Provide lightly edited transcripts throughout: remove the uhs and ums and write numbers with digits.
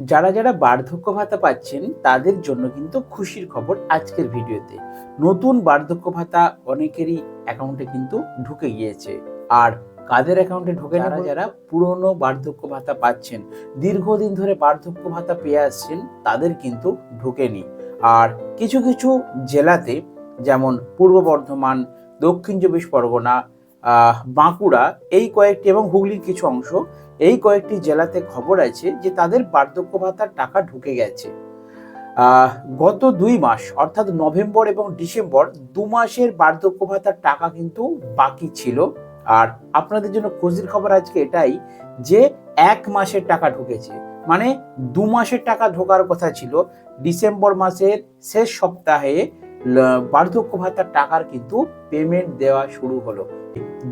যারা যারা বার্ধক্য ভাতা পাচ্ছেন তাদের জন্য কিন্তু খুশির খবর আজকের ভিডিওতে। নতুন বার্ধক্য ভাতা অনেকেরই অ্যাকাউন্টে কিন্তু ঢুকে গিয়েছে। আর কাদের অ্যাকাউন্টে ঢোকে না, যারা পুরনো বার্ধক্য ভাতা পাচ্ছেন, দীর্ঘদিন ধরে বার্ধক্য ভাতা পেয়ে আসছেন, তাদের কিন্তু ঢোকেনি। আর কিছু কিছু জেলাতে, যেমন পূর্ব বর্ধমান, দক্ষিণ চব্বিশ পরগনা, বাঁকুড়া, এই কয়েকটি এবং হুগলির কিছু অংশ, এই কয়েকটি জেলাতে খবর আছে যে তাদের বার্ধক্য ভাতার টাকা ঢুকে গেছে। গত 2 মাস অর্থাৎ নভেম্বর এবং ডিসেম্বর 2 মাসের বার্ধক্য ভাতার টাকা কিন্তু বাকি ছিল। আর আপনাদের জন্য খুশির খবর আজকে এটাই যে 1 মাসের টাকা ঢুকেছে। মানে 2 মাসের টাকা ঢোকার কথা ছিল, ডিসেম্বর মাসের শেষ সপ্তাহে বার্ধক্য ভাতার টাকার কিন্তু পেমেন্ট দেওয়া শুরু হলো।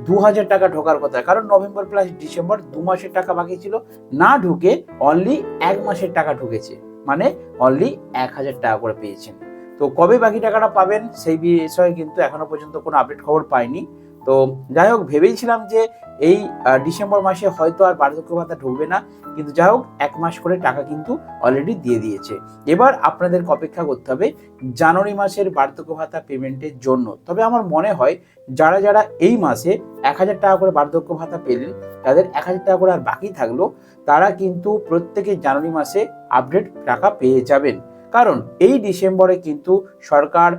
2000 টাকা ঢোকার কথা, কারণ নভেম্বর প্লাস ডিসেম্বর 2 মাসের টাকা বাকি ছিল, না ঢুকে অনলি 1 মাসের টাকা ঢুকেছে। মানে অনলি 1000 টাকা করে পেয়েছেন। তো কবে বাকি টাকাটা পাবেন সেই বিষয়ে কিন্তু এখনো পর্যন্ত কোনো আপডেট খবর পাইনি। তো যাই হোক, ভেবেছিলাম যে এই ডিসেম্বর মাসে হয়তো আর বার্ধক্য ভাতা ঢুকবে না, কিন্তু যাই হোক 1 মাস করে টাকা কিন্তু অলরেডি দিয়ে দিয়েছে। এবার আপনাদের অপেক্ষা করতে হবে জানুয়ারি মাসের বার্ধক্য ভাতা পেমেন্টের জন্য। তবে আমার মনে হয় যারা যারা এই মাসে 1000 টাকা করে বার্ধক্য ভাতা পেলেন, তাদের 1000 টাকা করে আর বাকি থাকলো, তারা কিন্তু প্রত্যেকে জানুয়ারি মাসে আপডেট টাকা পেয়ে যাবেন। কারণ এই ডিসেম্বরে কিন্তু সরকার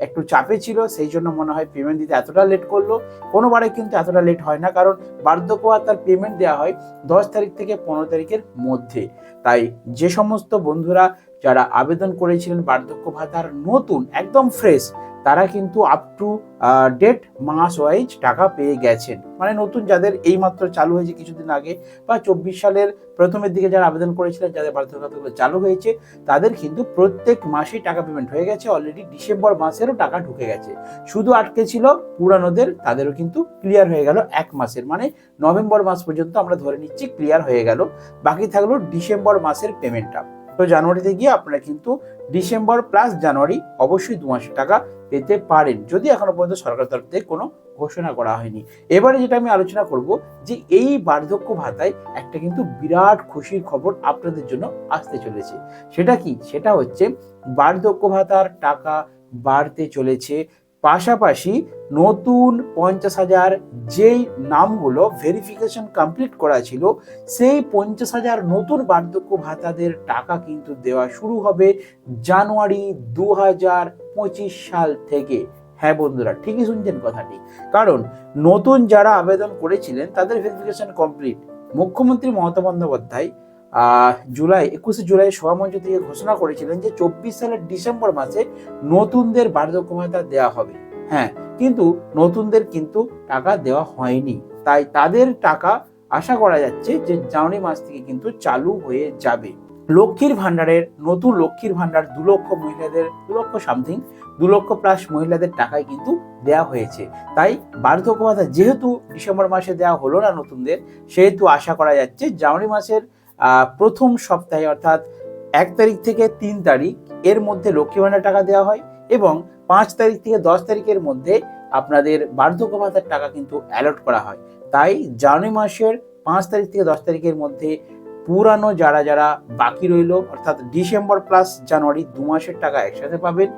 একটু চাপে ছিল, সেই জন্য মনে হয় পেমেন্ট দিতে এতটা লেট করলো। কোনোবারে কিন্তু এতটা লেট হয় না, কারণ বার্ধক্য ভাতার পেমেন্ট দেওয়া হয় 10 তারিখ থেকে 15 তারিখের মধ্যে। তাই যে সমস্ত বন্ধুরা যারা আবেদন করেছিলেন বার্ধক্য ভাতার নতুন একদম ফ্রেশ, তারা কিন্তু আপ টু ডেট মাস ওয়াইজ টাকা পেয়ে গেছেন। মানে নতুন যাদের এইমাত্র চালু হয়েছে কিছুদিন আগে, বা 24 সালের প্রথমের দিকে যারা আবেদন করেছিলেন, যাদের বার্ধক্য ভাতাগুলো চালু হয়েছে, তাদের কিন্তু প্রত্যেক মাসেই টাকা পেমেন্ট হয়ে গেছে। অলরেডি ডিসেম্বর মাসেরও টাকা ঢুকে গেছে। শুধু আটকে ছিল পুরানোদের, তাদেরও কিন্তু ক্লিয়ার হয়ে গেল 1 মাসের। মানে নভেম্বর মাস পর্যন্ত আমরা ধরে নিচ্ছি ক্লিয়ার হয়ে গেল। বাকি থাকলো ডিসেম্বর মাসের পেমেন্টটা। তো জানুয়ারিতে গিয়ে আপনারা কিন্তু ডিসেম্বর প্লাস জানুয়ারি অবশ্যই 2 মাসের টাকা পেতে পারেন, যদি এখনো পর্যন্ত সরকারের তরফ থেকে কোনো ঘোষণা করা হয়নি। এবারে যেটা আমি আলোচনা করব যে এই বার্ধক্য ভাতায় একটা কিন্তু বিরাট খুশির খবর আপনাদের জন্য আসতে চলেছে। সেটা কি? সেটা হচ্ছে বার্ধক্য ভাতার টাকা বাড়তে চলেছে। পাশাপাশি নতুন 50,000 যেই নামগুলো ভেরিফিকেশন কমপ্লিট করা ছিল, সেই 50,000 নতুন বার্ধক্য ভাতাদের টাকা কিন্তু দেওয়া শুরু হবে জানুয়ারি 2025 সাল থেকে। হ্যাঁ বন্ধুরা, ঠিকই শুনছেন কথাটি। কারণ নতুন যারা আবেদন করেছিলেন তাদের ভেরিফিকেশন কমপ্লিট। মুখ্যমন্ত্রী মমতা বন্দ্যোপাধ্যায় 21 জুলাই সভামঞ্চ থেকে ঘোষণা করেছিলেন যে 24 সালের ডিসেম্বর মাসে নতুনদের বার্ধক্য ভাতা দেওয়া হবে। হ্যাঁ, কিন্তু নতুনদের কিন্তু টাকা দেওয়া হয়নি। তাই তাদের টাকা আশা করা যাচ্ছে যে জানুয়ারি মাস থেকে কিন্তু চালু হয়ে যাবে। লক্ষ্মীর ভান্ডারের নতুন লক্ষ্মীর ভান্ডার 2 লক্ষ মহিলাদের, 2 লক্ষ সামথিং, 2 লক্ষ প্লাস মহিলাদের টাকায় কিন্তু দেওয়া হয়েছে। তাই বার্ধক্য ভাতা যেহেতু ডিসেম্বর মাসে দেওয়া হলো না নতুনদের, সেহেতু আশা করা যাচ্ছে জানুয়ারি মাসের প্রথম সপ্তাহে অর্থাৎ 1 তারিখ থেকে 3 তারিখ এর মধ্যে লক্ষ্মী ভান্ডার টাকা দেওয়া হয়, এবং 5 তারিখ থেকে 10 তারিখের মধ্যে আপনাদের বার্ধক্য ভাতার টাকা কিন্তু অ্যালট করা হয়। তাই জানুয়ারি মাসের 5 তারিখ থেকে 10 তারিখের মধ্যে পুরানো যারা যারা বাকি রইল, অর্থাৎ ডিসেম্বর প্লাস জানুয়ারি 2 মাসের টাকা একসাথে পাবেন।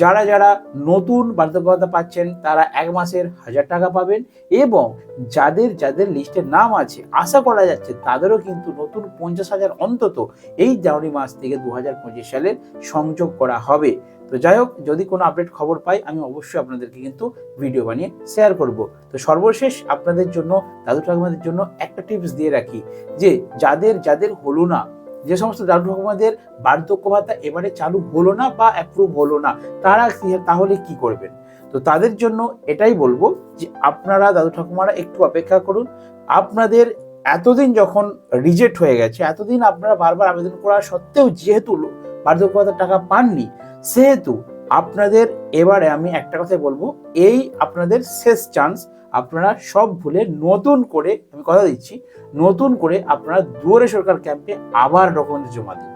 যারা যারা নতুন বার্ধক্য ভাতা পাচ্ছেন তারা 1 মাসের 1000 টাকা পাবেন, এবং যাদের যাদের লিস্টের নাম আছে আশা করা যাচ্ছে তাদেরও কিন্তু নতুন 50,000 অন্তত এই জানুয়ারি মাস থেকে 2025 সালের সংযোগ করা হবে। তো যাই হোক, যদি কোনো আপডেট খবর পাই আমি অবশ্যই আপনাদেরকে কিন্তু ভিডিও বানিয়ে শেয়ার করব। তো সর্বশেষ আপনাদের জন্য, দাদু ঠাকুমাদের জন্য একটা টিপস দিয়ে রাখি যে যাদের যাদের হলো না, যে সমস্ত দাদু ঠাকুমাদের বার্ধক্য ভাতা এবারে চালু হলো না বা অ্যাপ্রুভ হলো না, তারা তাহলে কি করবেন? তো তাদের জন্য এটাই বলবো যে আপনারা দাদু ঠাকুমারা একটু অপেক্ষা করুন। আপনাদের এতদিন যখন রিজেক্ট হয়ে গেছে, এতদিন আপনারা বারবার আবেদন করা সত্ত্বেও যেহেতু বার্ধক্য ভাতার টাকা পাননি, সেহেতু আপনাদের এবারে আমি একটা কথাই বলবো, এই আপনাদের শেষ চান্স। আপনারা সব ভুলে নতুন করে, আমি কথা দিচ্ছি, নতুন করে আপনারা দুয়ারে সরকার ক্যাম্পে আবার ডকুমেন্ট জমা দিন।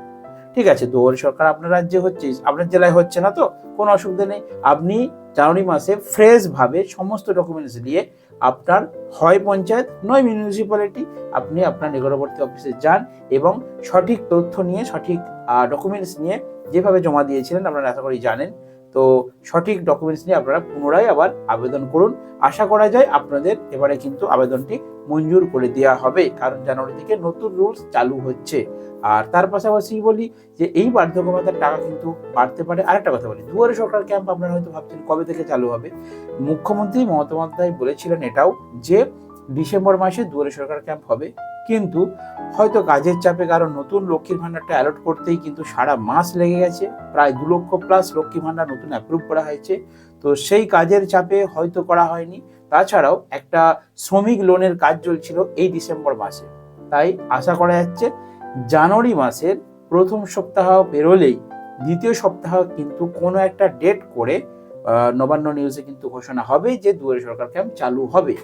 ঠিক আছে, দুয়ারে সরকার আপনার রাজ্যে হচ্ছে, আপনার জেলায় হচ্ছে না, তো কোনো অসুবিধা নেই। আপনি জানুয়ারি মাসে ফ্রেশ ভাবে সমস্ত ডকুমেন্টস নিয়ে আপনার হয় পঞ্চায়েত নয় মিউনিসিপ্যালিটি, আপনি আপনার নিকটবর্তী অফিসে যান এবং সঠিক তথ্য নিয়ে, সঠিক ডকুমেন্টস নিয়ে, যেভাবে জমা দিয়েছিলেন আপনারা আশা করি জানেন, তো সঠিক ডকুমেন্টস নিয়ে আপনারা পুনরায় আবার আবেদন করুন। আশা করা যায় আপনাদের এবারে কিন্তু আবেদনটি মঞ্জুর করে দেওয়া হবে, কারণ জানুয়ারি থেকে নতুন রুলস চালু হচ্ছে। আর তার পাশাপাশি বলি যে এই বার্ধক্য ভাতার টাকা কিন্তু বাড়তে পারে। আরেকটা কথা বলি, দুয়ারে সরকার ক্যাম্প আপনারা হয়তো ভাবছেন কবে থেকে চালু হবে। মুখ্যমন্ত্রী মমতা বন্দ্যোপাধ্যায় বলেছিলেন এটাও যে ডিসেম্বর মাসে দুয়ারে সরকার ক্যাম্প হবে, কিন্তু হয়তো কাজের চাপে কারণ নতুন লক্ষ্মীর ভান্ডারটা অ্যালট করতেই কিন্তু সারা মাস লেগে গেছে। প্রায় 2 লক্ষ প্লাস লক্ষ্মী ভান্ডার নতুন অ্যাপ্রুভ করা হয়েছে, তো সেই কাজের চাপে হয়তো করা হয়নি। তাছাড়াও একটা শ্রমিক লোনের কাজ চলছিল এই ডিসেম্বর মাসে, তাই আশা করা যাচ্ছে জানুয়ারি মাসের প্রথম সপ্তাহ পেরোলেই দ্বিতীয় সপ্তাহ কিন্তু কোনো একটা ডেট করে নবান্ন নিউজে কিন্তু ঘোষণা হবে যে দুয়ারে সরকার ক্যাম্প চালু হবে।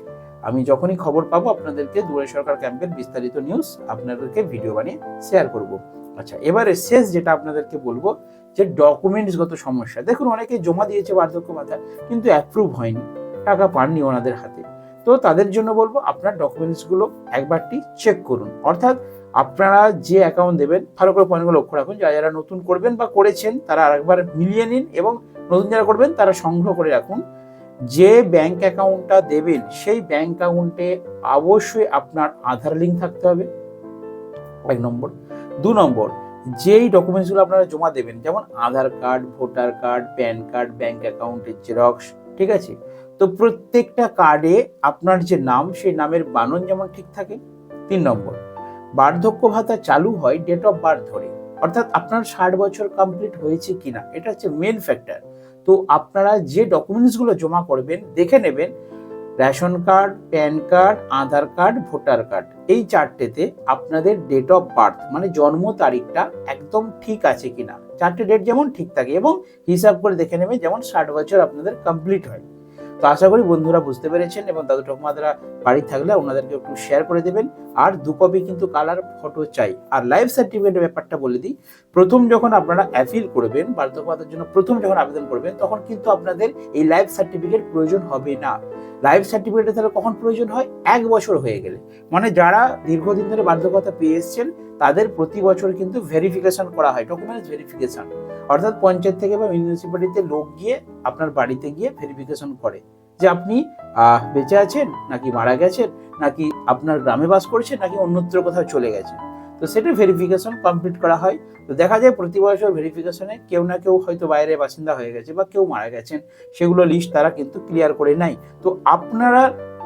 আমি যখনই খবর পাবো আপনাদেরকে দুয়ারে সরকার ক্যাম্পের বিস্তারিত নিউজ আপনাদেরকে ভিডিও বানিয়ে শেয়ার করব। আচ্ছা, এবারে শেষ যেটা আপনাদেরকে বলবো যে ডকুমেন্টসগত সমস্যা। দেখুন, অনেকে জমা দিয়েছে বার্ধক্য ভাতা কিন্তু অ্যাপ্রুভ হয়নি, টাকা পাননি ওনাদের হাতে। তো তাদের জন্য বলবো আপনার ডকুমেন্টসগুলো একবারটি চেক করুন। অর্থাৎ আপনারা যে অ্যাকাউন্ট দেবেন ভালো করে পয়েন্টগুলো লক্ষ্য রাখুন। যারা নতুন করবেন বা করেছেন তারা আরেকবার মিলিয়ে নিন, এবং নতুন যারা করবেন তারা সংগ্রহ করে রাখুন। যে ব্যাংক অ্যাকাউন্টটা দেবেন সেই ব্যাংক অ্যাকাউন্টে অবশ্যই আপনার আধার লিঙ্ক থাকতে হবে, 1 নম্বর। 2 নম্বর, যেই ডকুমেন্টসগুলো আপনারা জমা দেবেন, যেমন Aadhaar card, voter card, PAN card, bank অ্যাকাউন্টের জেরক্স, ঠিক আছে? তো প্রত্যেকটা কার্ডে আপনার যে নাম সেই নামের বানান যেমন ঠিক থাকে। 3 নম্বর, বার্ধক্য ভাতা চালু হয় ডেট অফ বার্থ ধরে, অর্থাৎ আপনার 60 বছর কমপ্লিট হয়েছে কিনা, এটা হচ্ছে মেন ফ্যাক্টর। তো আপনারা যে ডকুমেন্টসগুলো জমা করবেন দেখে নেবেন রেশন কার্ড, প্যান কার্ড, আধার কার্ড, ভোটার কার্ড, এই 4টেতে আপনাদের ডেট অফ বার্থ মানে জন্ম তারিখটা একদম ঠিক আছে কিনা। 4টে ডেট যেমন ঠিক থাকে এবং হিসাব করে দেখে নেবেন যেমন 60 বছর আপনাদের কমপ্লিট হয়। তো আশা করি বন্ধুরা বুঝতে পেরেছেন, এবং দাদু ঠাকুমারা বাড়ি থাকলে ওনাদেরকে একটু শেয়ার করে দেবেন। আর 2 কপি কিন্তু কালার ফটো চাই। আর লাইফ সার্টিফিকেটের ব্যাপারটা বলে দিই, প্রথম যখন আপনারা অ্যাপিল করবেন বার্ধক্য ভাতার জন্য, প্রথম যখন আবেদন করবেন তখন কিন্তু আপনাদের এই লাইফ সার্টিফিকেট প্রয়োজন হবে না। লাইফ সার্টিফিকেটে তাহলে কখন প্রয়োজন হয়? 1 বছর হয়ে গেলে। মানে যারা দীর্ঘদিন ধরে বার্ধক্য ভাতা পেয়ে এসছেন তাদের প্রতি বছর কিন্তু ভেরিফিকেশন করা হয়, ডকুমেন্টস ভেরিফিকেশন। অর্থাৎ পঞ্চায়েত থেকে বা মিউনিসিপ্যালিটিতে লোক গিয়ে আপনার বাড়িতে গিয়ে ভেরিফিকেশন করে যে আপনি বেঁচে আছেন নাকি মারা গেছেন, নাকি আপনার গ্রামে বাস করছেন নাকি অন্যত্র কোথাও চলে গেছেন। তো সেটা ভেরিফিকেশন কমপ্লিট করা হয়। তো দেখা যায় প্রতি বছর ভেরিফিকেশনে কেউ না কেউ হয়তো বাইরে বাসিন্দা হয়ে গেছে বা কেউ মারা গেছেন, সেগুলো লিস্ট তারা কিন্তু ক্লিয়ার করে নেয়। তো আপনারা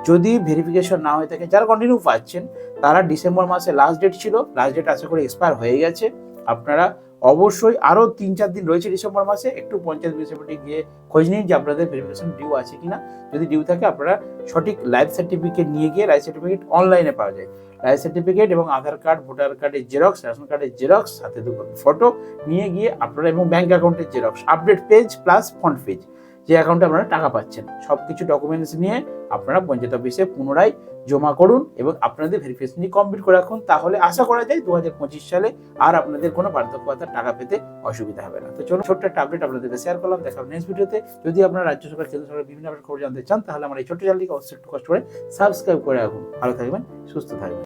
যদি ভেরিফিকেশন না হয়ে থাকে, যারা কন্টিনিউ পাচ্ছেন তারা ডিসেম্বর মাসে লাস্ট ডেট ছিল, লাস্ট ডেট আশা করি এক্সপায়ার হয়ে গেছে। আপনারা অবশ্যই আরও 3-4 দিন রয়েছে ডিসেম্বর মাসে, একটু পঞ্চায়েত মিউনিসিপ্যালিটি গিয়ে খোঁজ নিন যে আপনাদের ভেরিফিকেশন ডিউ আছে কিনা। যদি ডিউ থাকে আপনারা সঠিক লাইফ সার্টিফিকেট নিয়ে গিয়ে, লাইফ সার্টিফিকেট অনলাইনে পাওয়া যায়, লাইফ সার্টিফিকেট এবং আধার কার্ড, ভোটার কার্ডের জেরক্স, রেশন কার্ডের জেরক্স, সাথে 2 কপি ফটো নিয়ে গিয়ে আপনারা, এবং ব্যাংক অ্যাকাউন্টের xerox, update page plus front page, যে অ্যাকাউন্টে আপনারা টাকা পাচ্ছেন, সব কিছু ডকুমেন্টস নিয়ে আপনারা পঞ্চায়েত অফিসে পুনরায় জমা করুন এবং আপনাদের ভেরিফিকেশন কমপ্লিট করে রাখুন। তাহলে আশা করা যায় 2025 সালে আর আপনাদের কোনো বার্ধক্য ভাতার টাকা পেতে অসুবিধা হবে না। তো চলুন, ছোট্ট একটা আপডেট আপনাদেরকে শেয়ার করলাম। দেখা হবে নেক্সট ভিডিওতে। যদি আপনারা রাজ্য সরকার, কেন্দ্র সরকার বিভিন্ন খবর জানতে চান তাহলে আমার এই ছোট্ট চ্যানেলটিকে অবশ্যই একটু কষ্ট করে সাবস্ক্রাইব করে রাখুন। ভালো থাকবেন, সুস্থ থাকবেন।